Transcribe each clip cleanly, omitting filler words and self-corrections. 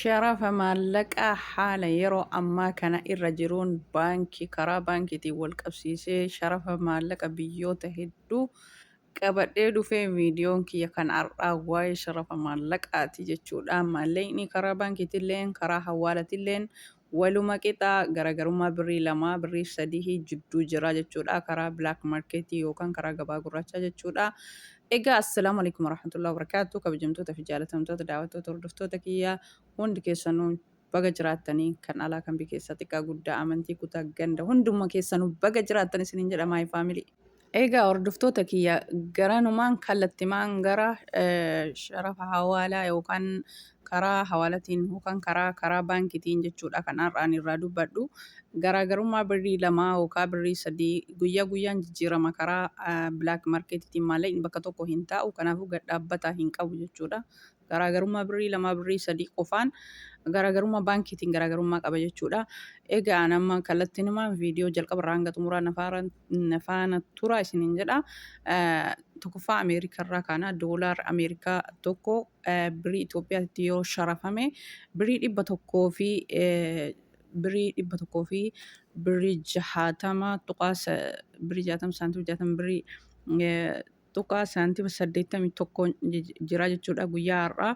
Sharafa maallaqaa haala yeroo ammaa kana irra jiruun karaa baankiitiin wal qabsiisee sharafa maallaqa biyyoota hedduu qabadhee dhufee viidiyoon kiyya kan har'aa waa'ee sharafa maallaqaati jechuudha. Maallaqni karaa baankiitillee karaa hawwaalatillee waluma qixaa garaagarummaa birrii lamaa birrii sadii jidduu jira jechuudha. Karaa bilaak maarkeetii yookaan karaa gabaa gurraachaa jechuudha. Egaa assalaamu alaikum warahmatullahi wabarakatuh. Kabajamtoota fi jaalatamtoota daawwattoota hordoftoota kiyyaa hundi keessanuu baga jiraattanii kan alaa kan biyya keessa xiqqaa guddaa amantii kutaa ganda hundummaa keessanuu baga jiraattan isiniin jedha maay faamilii. Egaa hordoftoota kiyya garanumaan kallattimaan gara sharafa hawaalaa yookaan karaa hawaalatiin yookaan karaa baankiitiin jechuudha kan har'aan irraa dubbadhu. Garaagarummaa birrii lamaa yookaan birrii sadii guyyaa guyyaan jijjiirama karaa bilaak maarkeetiitiin maallaqni bakka tokko hin taa'u kanaafuu gad dhaabbataa hin qabu jechuudha. Garaagarummaa birrii lamaa birrii sadii qofaan garaagarummaa baankiitiin garaagarummaa qaba jechuudha. Egaa nama kallattiinumaan viidiyoo jalqaba irraa hanga xumuraa nafaana tura isiniin jedha. Tokkoffaa Ameerikaa kana doolaar Ameerikaa tokko birrii Itoophiyaatti yoo sharafame birrii 100 fi birrii 60 birrii 60 saantiima 60 birrii tuqaa saantiima 81 jira jechuudha guyyaa har'aa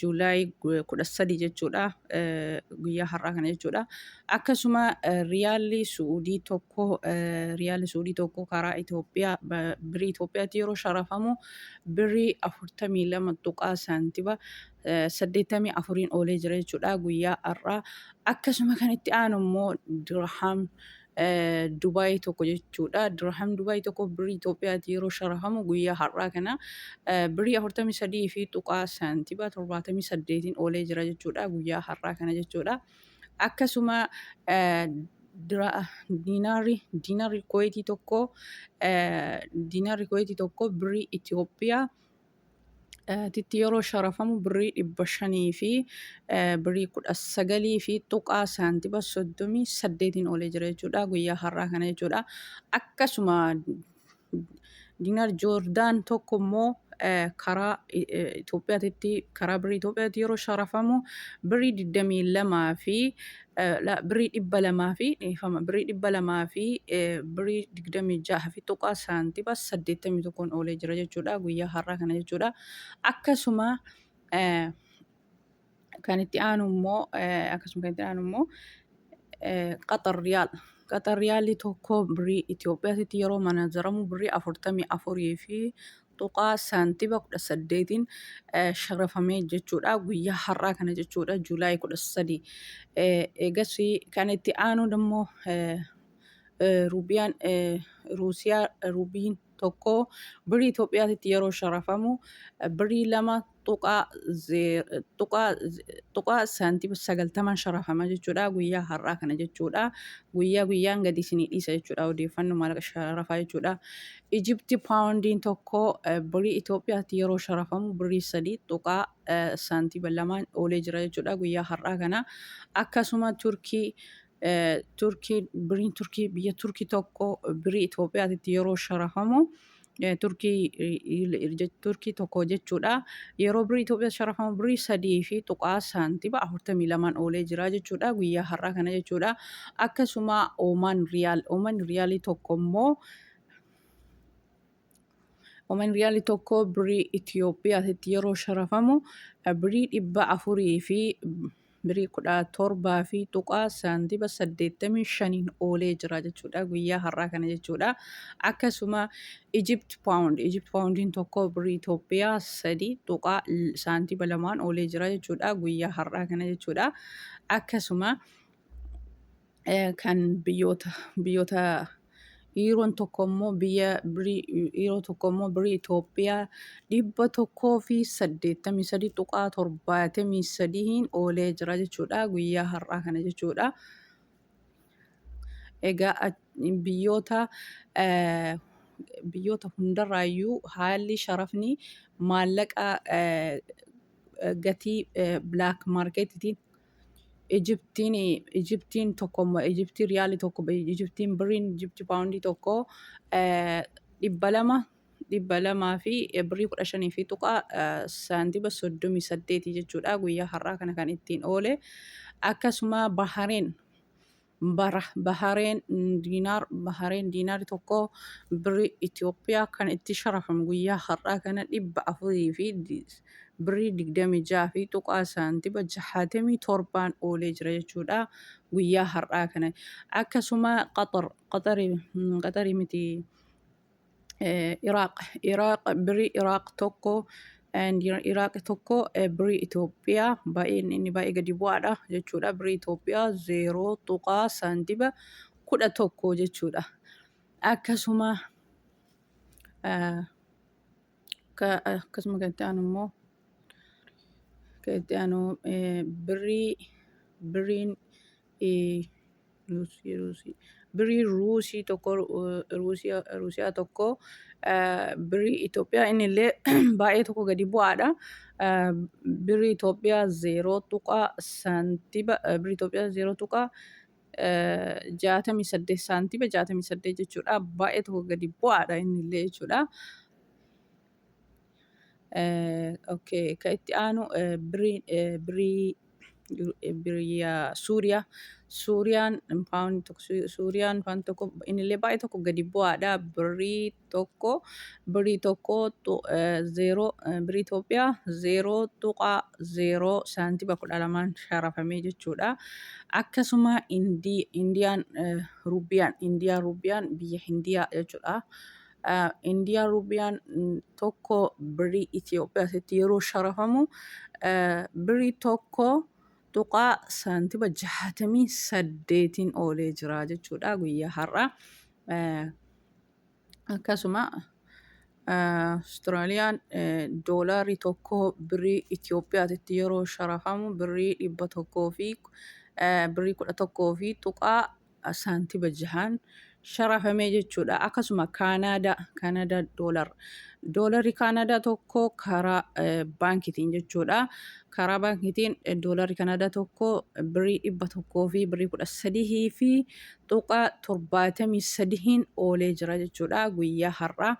Juulaay 13 jechuudha guyyaa har'aa kana jechuudha. Akkasuma riyaalli Suudii tokko karaa Itoophiyaa birrii Itoophiyaatti yeroo sharafamu birrii 42 tuqaa saantiima 84 oolee jira jechuudha guyyaa har'aa. Akkasuma kan itti aanu immoo dirham Dubaay tokko jechuudha. Dirham Dubaay tokko birrii Itoophiyaatti yeroo sharafamu guyyaa har'aa kana birrii 43 fi tuqaa saantiima 78 oolee jira jechuudha guyyaa har'aa kana jechuudha. Akkasuma diinaarri Kuweetii tokko birrii Itoophiyaa titti yeroo sharafamu birrii 500 fi birrii 19 fi tuqaa saantiima 38 oolee jira jechuudha guyyaa har'aa kana jechuudha. Akkasuma diinaar Joordaan tokko immoo karaa Itoophiyaatti karaa birrii Itoophiyaatti yeroo sharafamu birrii 22 fi birrii 200 fi birrii 26 fi tuqaa saantiima 81 oolee jira jechuudha guyyaa har'aa kana jechuudha. Akkasuma kan itti aanu immoo Qaxar riyaalli tokko birrii Itoophiyaatti yeroo manazaramu birrii 44 fi tuqaa saantiima 18 sharafamee jechuudha guyyaa har'aa kana jechuudha Juulaay 13. Eegas kan itti aanu immoo ruubiin tokko birrii Itoophiyaatti yeroo sharafamu birrii 2 tuqaa saantiima 90 sharafama jechuudha guyyaa har'aa kana jechuudha. Guyyaa guyyaan gadi isinii dhiisa jechuudha odeeffannoo maallaqa sharafaa jechuudha. Ijipti paawundiin tokko birrii Itoophiyaatti yeroo sharafamu birrii 3 tuqaa saantiima 2 oolee jira jechuudha guyyaa har'aa kana. Akkasuma biyya Turkii tokko birrii Itoophiyaatti yeroo sharafamu Turkii tokko jechuudha. Yeroo birrii Itoophiyaatti sharafamu birrii 3 fi tuqaa saantiima 42 oolee jira jechuudha guyyaa har'aa kana jechuudha. Akkasuma Oomaan riyaalii tokko immoo birrii Itoophiyaatti yeroo sharafamu birrii 400 fi birrii 17 fi tuqaa saantiima 85 oolee jira jechuudha guyyaa har'aa kana jechuudha. Akkasuma Ijipt paawundiin tokko birrii Itoophiyaa 3 tuqaa saantiima 2 oolee jira jechuudha guyyaa har'aa kana jechuudha. Akkasuma kan biyyoota Yeroon tokko immoo birrii Itoophiyaa 183 tuqaa 73 oolee jira jechuudha guyyaa har'aa kana jechuudha. Egaa biyyoota hundarraayyuu haalli sharafni maallaqa gatii bilaak maarkeetitiin Ijiptiin riyaalii tokko Ijiptiin paawundii tokko 200 dhibba lamaa fi birrii 15 fi tuqaa saantiba 38 jechuudha. Guyyaa har'aa kana kan ittiin oole. Akkasuma Bahareen diinaarri tokko birrii Itoophiyaa kan itti sharafamu guyyaa har'aa kana 400 fi birrii 26 fi tuqaa saantiba 67 oolee jira jechuudha. Guyyaa har'aa kana. Akkasuma Qaxarii miti. Birrii Iraaq tokko birrii Itoophiyaa inni baay'ee gadi bu'aadha jechuudha. Birrii Itoophiyaa 0 saantiba 11 jechuudha. Akkasuma kan itti aanu immoo birriin Ruusii tokko birrii Itoophiyaa inni illee baay'ee tokko gadi bu'aadha. Birrii Itoophiyaa 68 saantiba 68 jechuudha. Baay'ee tokko gadi bu'aadha inni illee jechuudha. Kan itti aanu birrii Suuriyaa. Suuriyaan paawundi tokko innillee baay'ee tokko gadi bu'aadha. Birrii Itoophiyaa 0 saantiba 12 sharafamee jechuudha. Akkasuma Indiyaan ruubiyaan biyya Hindiyaa jechuudha. Indiyaan ruubiyaan tokko birrii Itoophiyaatti yeroo sharafamu birrii tokko tuqaa saantiba 68 oolee jira jechuudha guyyaa har'aa. Akkasuma Austraaliyaan doolaarri tokko birrii Itoophiyaatti yeroo sharafamu birrii 100 fi birrii 11 fi tuqaa saantiba 6 sharafamee jechuudha. Akkasuma Kaanaadaa doolaarri Kaanaadaa tokko karaa baankiitiin jechuudha. Karaa baankiitiin doolaarri Kaanaadaa tokko birrii 100 fi birrii 13 fi tuqaa 73 oolee jira jechuudha guyyaa har'aa.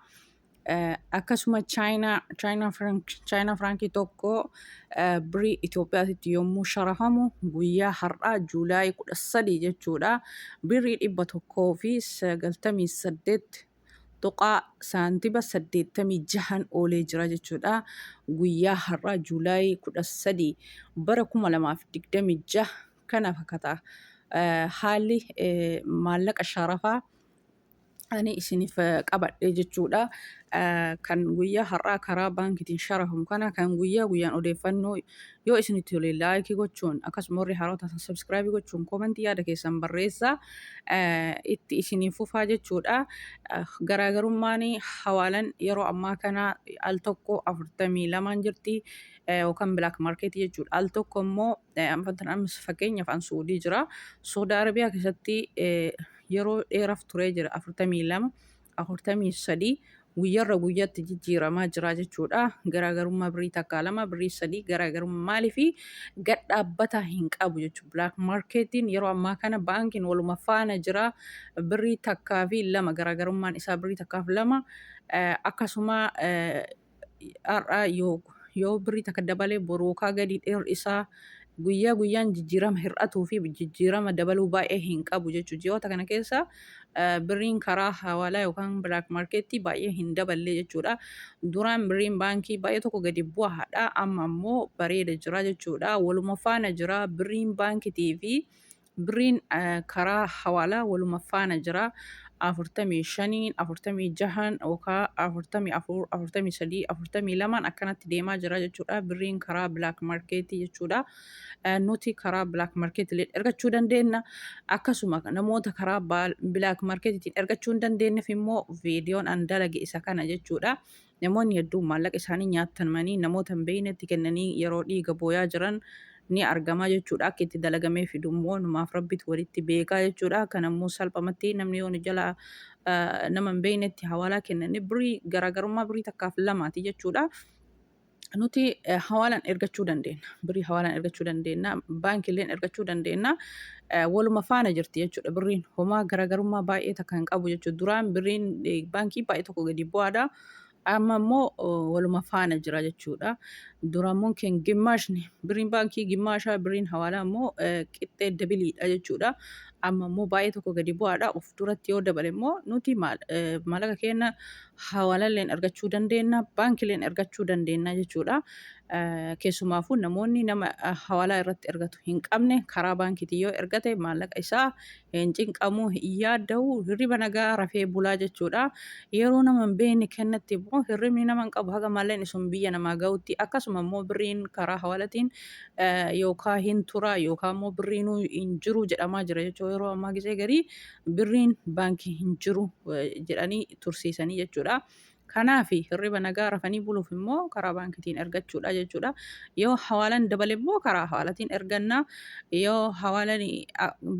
Akkasuma Chaayinaa firankii tokko birrii Itoophiyaatti yommuu sharafamu guyyaa har'aa Juulaayii 13 jechuudha. Birrii 100 fi 98 tuqaa saantiba 86 oolee jira jechuudha. Guyyaa har'aa Juulaayii 13 bara 2026 kana fakkaata. Haalli maallaqa sharafaa ani isiniif qabadhe jechuudha. Kan guyyaa har'aa karaa baankiitiin sharafamu kana kan guyyaa guyyaan odeeffannoo yoo isinitti tole laayikii gochuun akkasuma warri haaraa sabskiraabii gochuun koomentii yaada keessan barreessaa itti isiniif fufaa jechuudha. Garaagarummaan hawaalaan yeroo ammaa kana al tokko 42 jirti yookaan bilaak maarkeetii jechuudha. Al tokko immoo fakkeenyaaf an Suudii jira. Saudi Arabiyaa keessatti yeroo dheeraaf turee jira 42 43 guyyaarra guyyaatti jijjiiramaa jira jechuudha. Garaagarummaa birrii takkaa lama birrii 3 garaagarummaa maalii fi gad dhaabbataa hin qabu jechuudha. Bilaak maarkeetiin yeroo ammaa kana baankiin waluma faana jira. Birrii takkaa fi 2 garaagarummaan isaa birrii takkaa fi 2 akkasuma har'aa yoo birrii takka dabalee borookaa gadi dheerri isaa guyyaa guyyaan jijjiirama hir'atuu fi jijjiirama dabaluu baay'ee hin qabu jechuudha. Ji'oota kana keessa birriin karaa hawaalaa yookaan bilaak maarkeetii baay'ee hin daballe jechuudha. Duraan birriin baankii baay'ee tokko gadi bu'aadha. Amma immoo bareeda jira jechuudha. Waluma faana jira birriin baankiitii fi birriin karaa hawaalaa waluma faana jira. 45, 46 yookaan 44, 43, 42 akkanatti deemaa jira jechuudha. Birriin karaa bilaak maarkeetii jechuudha. Nuti karaa bilaak maarkeetii ergachuu dandeenya. Akkasuma namoota karaa bilaak maarkeetiitiin ergachuu hin dandeenyeef immoo viidiyoon an dalage isa kana jechuudha. Namoonni hedduun maallaqa isaanii nyaatanii namoota hin beeknetti kennanii yeroo dhiiga booyaa jiran ni argama jechuudha. Akka itti dalagamee fidu immoo namaaf rabbitu walitti beekaa jechuudha. Kanammoo salphumatti namni yoo jala nama hin beeknetti hawaalaa kennanii birrii garaagarummaa birrii takkaaf lamaati jechuudha. Nuti hawaalaan ergachuu dandeenya. Birrii hawaalaan ergachuu dandeenya. Baankiilleen ergachuu dandeenya. Waluma faana jirti jechuudha. Birriin homaa garaagarummaa baay'ee takka hin qabu jechuudha. Duraan birriin baankii baay'ee tokko gadi bu'aadha. Amma immoo waluma faana jira jechuudha. Durammoo kan gimmaashni birriin baankii gimmaashaa birriin hawaalaa immoo qixxee dabiliidha jechuudha. Amma immoo baay'ee tokko gadi bu'aadha. Of duratti yoo dabale immoo nuti maallaqa keenya hawaalalleen argachuu dandeenya, baankileen argachuu dandeenya jechuudha. Keessumaafuu namoonni nama hawaalaa irratti ergatu hin qabne karaa baankiitiin yoo ergate maallaqa isaa hin cinqamu, hin yaadda'u, hirriba nagaa rafee bulaa jechuudha. Yeroo nama hin beekne kennatti immoo hirribni nama hin qabu haga maallaqni sun biyya namaa gahutti akkasuma immoo birriin karaa hawaalatiin yookaan hin tura yookaan immoo birriin hin jiru jedhamaa jira jechuudha. Yeroo ammaa gisee garii birriin baankii hin jiru jedhanii tursiisanii jechuudha. Kanaaf hirriba nagaa rafanii buluuf immoo karaa baankiitiin ergachuudha jechuudha. Yoo hawaalaan dabale immoo karaa hawaalatiin ergannaa. Yoo hawaalaan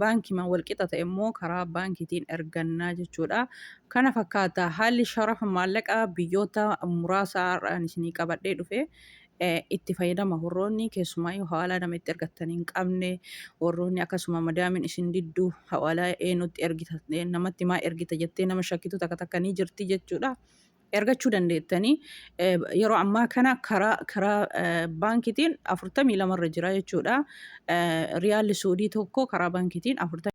baankiimaan wal qixa ta'e immoo karaa baankiitiin ergannaa jechuudha. Kana fakkaata haalli sharafa maallaqaa biyyoota muraasaadhaan isinii qabadhee dhufe. Itti fayyadama warroonni keessumaa hawaalaa nama itti ergattan hin qabne warroonni akkasuma madaamin isin didduu hawaalaa eenyutti ergita namatti maa ergita jettee nama shakkitu takka takka ni jirti jechuudha. Ergachuu dandeettanii yeroo ammaa kana karaa baankiitiin 42 irra jira jechuudha. Riyaalli Suudii tokko karaa baankiitiin 40